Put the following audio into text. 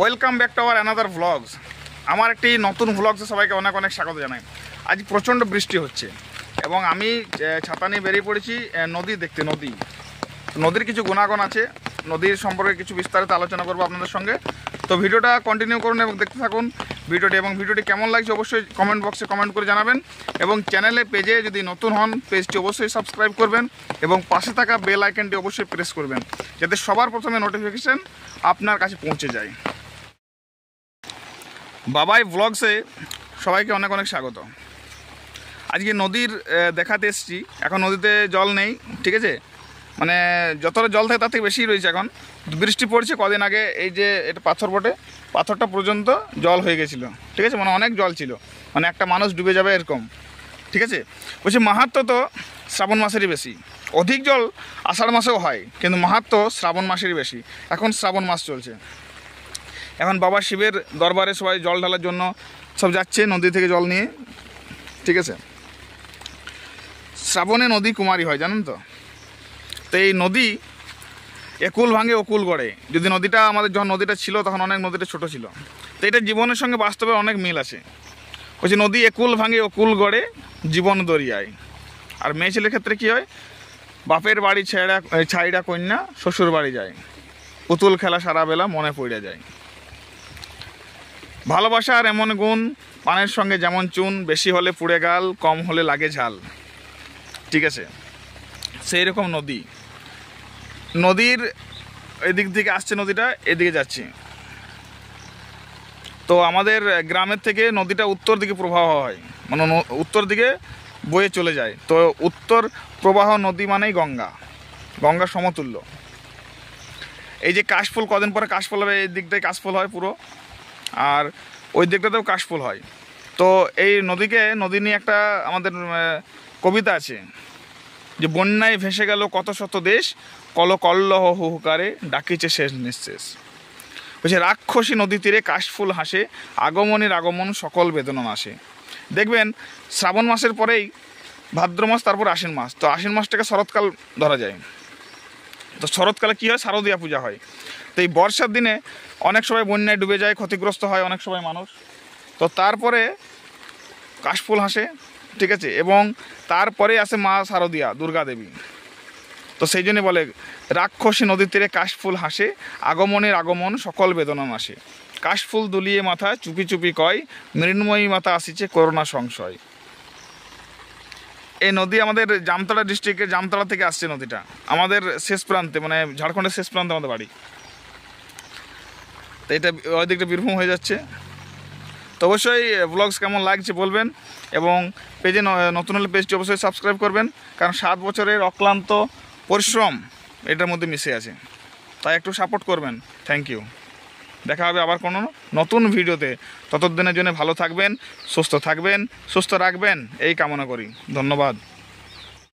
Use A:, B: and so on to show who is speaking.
A: Welcome back to our another vlogs. আমার একটি নতুন ভ্লগসে সবাইকে অনেক অনেক স্বাগত জানাই। আজ প্রচণ্ড বৃষ্টি হচ্ছে এবং আমি ছাতা নিয়ে বেরিয়ে পড়েছি নদী দেখতে। নদীর কিছু গুণাগুণ আছে, নদীর সম্পর্কে কিছু বিস্তারিত আলোচনা করবো আপনাদের সঙ্গে। তো ভিডিওটা কন্টিনিউ করুন এবং দেখতে থাকুন ভিডিওটি। এবং ভিডিওটি কেমন লাগছে অবশ্যই কমেন্ট বক্সে কমেন্ট করে জানাবেন। এবং চ্যানেলে পেজে যদি নতুন হন পেজটি অবশ্যই সাবস্ক্রাইব করবেন এবং পাশে থাকা বেল আইকনটি অবশ্যই প্রেস করবেন যাতে সবার প্রথমে নোটিফিকেশান আপনার কাছে পৌঁছে যায়। বাবাই ব্লগসে সবাইকে অনেক অনেক স্বাগত। আজকে নদীর দেখাতে এসেছি। এখন নদীতে জল নেই, ঠিক আছে, মানে যতটা জল থাকে তার থেকে বেশি রয়েছে। এখন বৃষ্টি পড়ছে কদিন আগে, এই যে এটা পাথর বটে, পাথরটা পর্যন্ত জল হয়ে গেছিলো, ঠিক আছে, মানে অনেক জল ছিল, মানে একটা মানুষ ডুবে যাবে এরকম, ঠিক আছে। বলছি মাহাত্ম্য তো শ্রাবণ মাসেরই বেশি, অধিক জল আষাঢ় মাসেও হয় কিন্তু মাহাত্ম্য শ্রাবণ মাসেরই বেশি। এখন শ্রাবণ মাস চলছে, এখন বাবা শিবের দরবারে সবাই জল ঢালার জন্য সব যাচ্ছে নদী থেকে জল নিয়ে, ঠিক আছে। শ্রাবণে নদী কুমারী হয়, জানেন তো। তো এই নদী একুল ভাঙে অকুল গড়ে। যদি নদীটা আমাদের যখন নদীটা ছিল তখন অনেক নদীটা ছোট ছিল, তো এটা জীবনের সঙ্গে বাস্তবে অনেক মিল আছে। বলছি নদী একুল ভাঙে অকুল গড়ে জীবন দরিয়ায়। আর মেয়ে ছেলের ক্ষেত্রে কী হয়, বাপের বাড়ি ছাইড়া কন্যা শ্বশুর বাড়ি যায়, পুতুল খেলা সারা বেলা মনে পড়ে যায়। ভালোবাসার এমন গুণ পানের সঙ্গে যেমন চুন, বেশি হলে পুড়ে গাল, কম হলে লাগে ঝাল, ঠিক আছে। সেই রকম নদীর এদিক থেকে আসছে, নদীটা এদিকে যাচ্ছে। তো আমাদের গ্রামের থেকে নদীটা উত্তর দিকে প্রবাহ হয়, মানে উত্তর দিকে বয়ে চলে যায়। তো উত্তর প্রবাহ নদী মানেই গঙ্গা সমতুল্য। এই যে কাশফুল, কদিন পরে কাশফুল হবে, এই দিকটায় কাশফুল হয় পুরো, আর ওই দিকটাতেও কাশফুল হয়। তো এই নদী নিয়ে একটা আমাদের কবিতা আছে যে বন্যায় ভেসে গেল কত শত দেশ, কল্লহ হুহুকারে ডাকিছে শেষ নিঃশেষ। বলছে রাক্ষসী নদী তীরে কাশফুল হাসে, আগমনের আগমন সকল বেদনা আসে। দেখবেন শ্রাবণ মাসের পরেই ভাদ্র মাস, তারপর আশ্বিন মাস। তো আশ্বিন মাসটাকে শরৎকাল ধরা যায়। তো শরৎকালে কী হয়, শারদীয়া পূজা হয়। তো এই বর্ষার দিনে অনেক সময় বন্যায় ডুবে যায়, ক্ষতিগ্রস্ত হয় অনেক সময় মানুষ। তো তারপরে কাশফুল হাসে, ঠিক আছে, এবং তারপরে আসে মা শারদীয়া দুর্গা দেবী। তো সেই জন্য বলে রাক্ষসী নদীর তীরে কাশফুল হাসে, আগমনের আগমন সকল বেদনা আসে। কাশফুল দুলিয়ে মাথা চুপি চুপি কয়, মৃন্ময়ী মাতা আসিছে করোনা সংশয়। এই নদী আমাদের জামতলা ডিস্ট্রিক্টের জামতলা থেকে আসছে নদীটা, আমাদের শেষ প্রান্তে, মানে ঝাড়খণ্ডের শেষ প্রান্তে আমাদের বাড়ি। তো এটা ওই দিকটা বীরভূম হয়ে যাচ্ছে। তো অবশ্যই ব্লগস কেমন লাগছে বলবেন, এবং পেজে নতুন হলে পেজটি অবশ্যই সাবস্ক্রাইব করবেন, কারণ 7 বছরের অক্লান্ত পরিশ্রম এটার মধ্যে মিশে আছে, তাই একটু সাপোর্ট করবেন। Thank you. দেখা হবে আবার কোনো নতুন ভিডিওতে। ততদিনের জন্য ভালো থাকবেন, সুস্থ থাকবেন, সুস্থ রাখবেন এই কামনা করি। ধন্যবাদ।